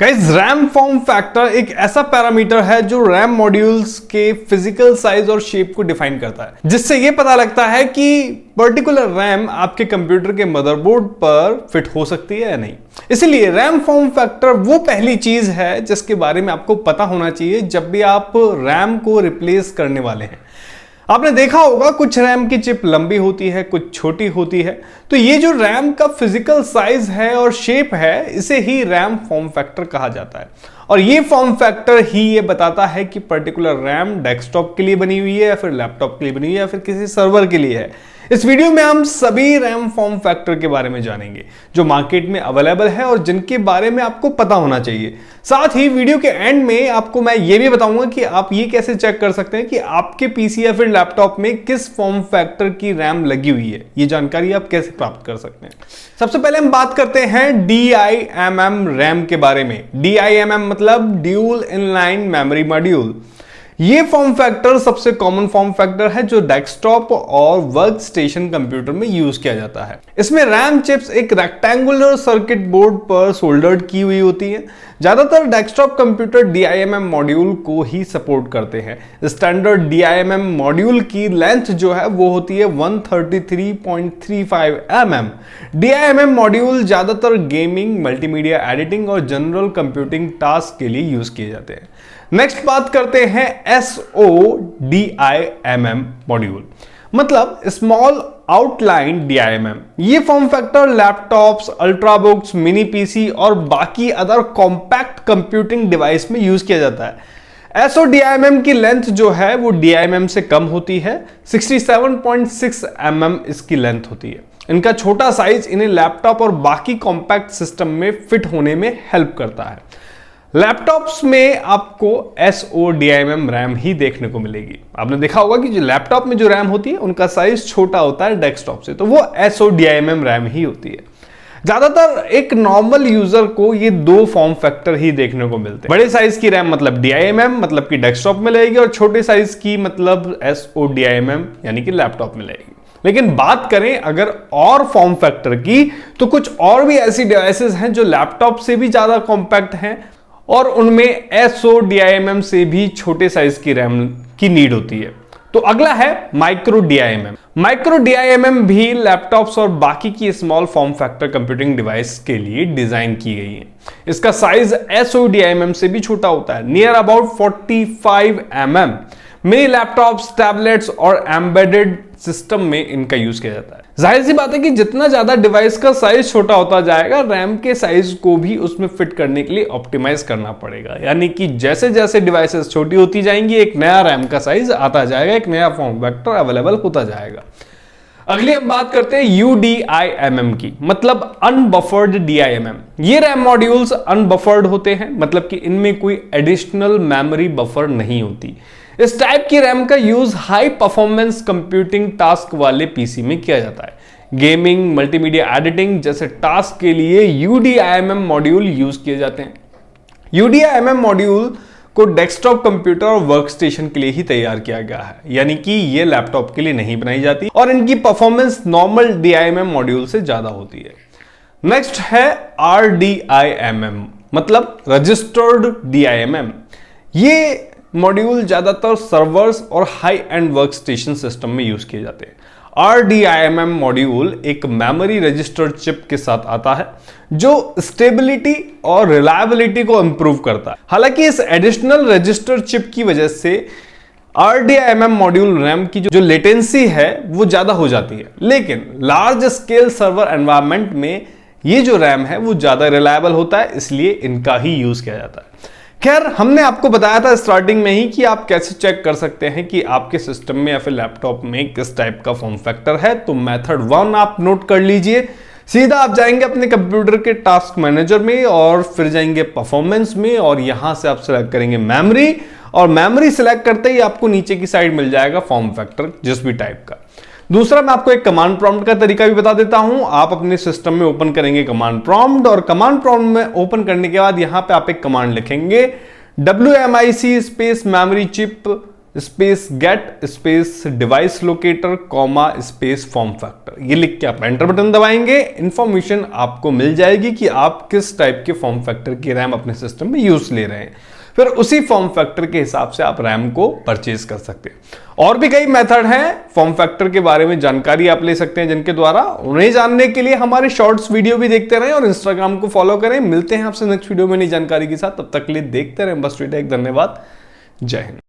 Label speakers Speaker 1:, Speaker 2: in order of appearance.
Speaker 1: Guys, RAM form factor एक ऐसा parameter है जो रैम मॉड्यूल्स के फिजिकल साइज और शेप को डिफाइन करता है, जिससे यह पता लगता है कि पर्टिकुलर रैम आपके कंप्यूटर के मदरबोर्ड पर फिट हो सकती है या नहीं। इसलिए रैम फॉर्म फैक्टर वो पहली चीज है जिसके बारे में आपको पता होना चाहिए जब भी आप रैम को रिप्लेस करने वाले हैं। आपने देखा होगा कुछ रैम की चिप लंबी होती है, कुछ छोटी होती है। तो ये जो रैम का फिजिकल साइज है और शेप है, इसे ही रैम फॉर्म फैक्टर कहा जाता है। और ये फॉर्म फैक्टर ही ये बताता है कि पर्टिकुलर रैम डेस्कटॉप के लिए बनी हुई है या फिर लैपटॉप के लिए बनी हुई है या फिर किसी सर्वर के लिए है। इस वीडियो में हम सभी रैम फॉर्म फैक्टर के बारे में जानेंगे जो मार्केट में अवेलेबल है और जिनके बारे में आपको पता होना चाहिए। साथ ही वीडियो के एंड में आपको मैं ये भी बताऊंगा कि आप ये कैसे चेक कर सकते हैं कि आपके पीसी या फिर लैपटॉप में किस फॉर्म फैक्टर की रैम लगी हुई है। ये जानकारी आप कैसे प्राप्त कर सकते हैं। सबसे पहले हम बात करते हैं DIMM रैम के बारे में। DIMM मतलब ड्यूल इनलाइन मेमोरी मॉड्यूल। ये फॉर्म फैक्टर सबसे कॉमन फॉर्म फैक्टर है जो डेस्कटॉप और वर्क स्टेशन कंप्यूटर में यूज किया जाता है। इसमें रैम चिप्स एक रेक्टेंगुलर सर्किट बोर्ड पर सोल्डर्ड की हुई होती है। ज्यादातर डेस्कटॉप कंप्यूटर DIMM मॉड्यूल को ही सपोर्ट करते हैं। स्टैंडर्ड DIMM मॉड्यूल की लेंथ जो है वो होती है 133.35 mm। DIMM मॉड्यूल ज्यादातर गेमिंग, मल्टीमीडिया एडिटिंग और जनरल कंप्यूटिंग टास्क के लिए यूज किए जाते हैं। नेक्स्ट बात करते हैं SODIMM मॉड्यूल, मतलब स्मॉल आउटलाइन DIMM। ये form factor laptops, ultrabooks, mini PC और बाकी अदर कॉम्पैक्ट कंप्यूटिंग डिवाइस में यूज किया जाता है। SODIMM की लेंथ जो है वो DIMM से कम होती है। 67.6 mm इसकी लेंथ होती है। इनका छोटा साइज इन्हें लैपटॉप और बाकी कॉम्पैक्ट सिस्टम में फिट होने में हेल्प करता है। लैपटॉप्स में आपको SODIMM रैम ही देखने को मिलेगी। आपने देखा होगा कि जो लैपटॉप में जो रैम होती है उनका साइज छोटा होता है डेस्कटॉप से, तो वो SODIMM रैम ही होती है। ज्यादातर एक नॉर्मल यूजर को ये दो फॉर्म फैक्टर ही देखने को मिलते हैं। बड़े साइज की रैम मतलब DIMM मतलब कि डेस्कटॉप में लगेगी, और छोटे साइज की मतलब SODIMM यानी कि लैपटॉप में लगेगी। लेकिन बात करें अगर और फॉर्म फैक्टर की, तो कुछ और भी ऐसी डिवाइसेस हैं जो लैपटॉप से भी ज्यादा कॉम्पैक्ट हैं और उनमें SODIMM से भी छोटे साइज की रैम की नीड होती है। तो अगला है माइक्रो DIMM। माइक्रो DIMM भी लैपटॉप्स और बाकी की small form factor computing device के लिए डिजाइन की गई है। इसका साइज SODIMM से भी छोटा होता है, near about 45 mm। Mini laptops, tablets और एम्बेडेड सिस्टम में इनका यूज किया जाता है। जाहिर सी बात है कि जितना ज्यादा डिवाइस का साइज छोटा होता जाएगा, रैम के साइज को भी उसमें फिट करने के लिए ऑप्टिमाइज करना पड़ेगा। यानी कि जैसे जैसे डिवाइसेस छोटी होती जाएंगी, एक नया रैम का साइज आता जाएगा, एक नया फॉर्म फैक्टर अवेलेबल होता जाएगा। अगली हम बात करते हैं UDIMM की, मतलब अनबफर्ड DIMM। ये रैम मॉड्यूल्स अनबफर्ड होते हैं, मतलब कि इनमें कोई एडिशनल मेमोरी बफर नहीं होती। इस टाइप की रैम का use high performance computing task वाले पीसी में किया जाता है। गेमिंग, मल्टीमीडिया एडिटिंग जैसे टास्क के लिए UDIMM मॉड्यूल यूज किए जाते हैं। UDIMM मॉड्यूल को डेस्कटॉप कंप्यूटर और वर्कस्टेशन के लिए ही तैयार किया गया है, यानी कि ये लैपटॉप के लिए नहीं बनाई जाती और इनकी परफॉर्मेंस नॉर्मल DIMM मॉड्यूल से ज्यादा होती है। नेक्स्ट है RDIMM, मतलब रजिस्टर्ड DIMM। ये मॉड्यूल ज्यादातर सर्वर्स और हाई एंड वर्कस्टेशन सिस्टम में यूज किए जाते हैं। RDIMM मॉड्यूल एक मेमोरी रजिस्टर चिप के साथ आता है जो स्टेबिलिटी और रिलायबिलिटी को इंप्रूव करता है। हालांकि इस एडिशनल रजिस्टर चिप की वजह से RDIMM मॉड्यूल रैम की जो लेटेंसी है वो ज्यादा हो जाती है, लेकिन लार्ज स्केल सर्वर एनवायरनमेंट में ये जो रैम है वो ज्यादा रिलायबल होता है, इसलिए इनका ही यूज किया जाता है। खैर, हमने आपको बताया था स्टार्टिंग में ही कि आप कैसे चेक कर सकते हैं कि आपके सिस्टम में या फिर लैपटॉप में किस टाइप का फॉर्म फैक्टर है। तो मेथड 1 आप नोट कर लीजिए। सीधा आप जाएंगे अपने कंप्यूटर के टास्क मैनेजर में और फिर जाएंगे परफॉर्मेंस में और यहां से आप सिलेक्ट करेंगे मेमोरी, और मेमोरी सिलेक्ट करते ही आपको नीचे की साइड मिल जाएगा फॉर्म फैक्टर जिस भी टाइप का। दूसरा, मैं आपको एक कमांड प्रॉम्प्ट का तरीका भी बता देता हूं। आप अपने सिस्टम में ओपन करेंगे कमांड प्रॉम्प्ट, और कमांड प्रॉम्प्ट में ओपन करने के बाद यहां पे आप एक कमांड लिखेंगे WMIC space memory chip space get space device locator comma space form factor, ये लिख के आप एंटर बटन दबाएंगे, इंफॉर्मेशन आपको मिल जाएगी कि आप किस टाइप के फॉर्म फैक्टर की रैम अपने सिस्टम में यूज ले रहे हैं। फिर उसी फॉर्म फैक्टर के हिसाब से आप रैम को परचेज कर सकते हैं। और भी कई मेथड हैं फॉर्म फैक्टर के बारे में जानकारी आप ले सकते हैं, जिनके द्वारा उन्हें जानने के लिए हमारे शॉर्ट्स वीडियो भी देखते रहें और इंस्टाग्राम को फॉलो करें। मिलते हैं आपसे नेक्स्ट वीडियो में नई जानकारी के साथ, तब तक के लिए देखते रहें बस टेक। धन्यवाद, जय हिंद।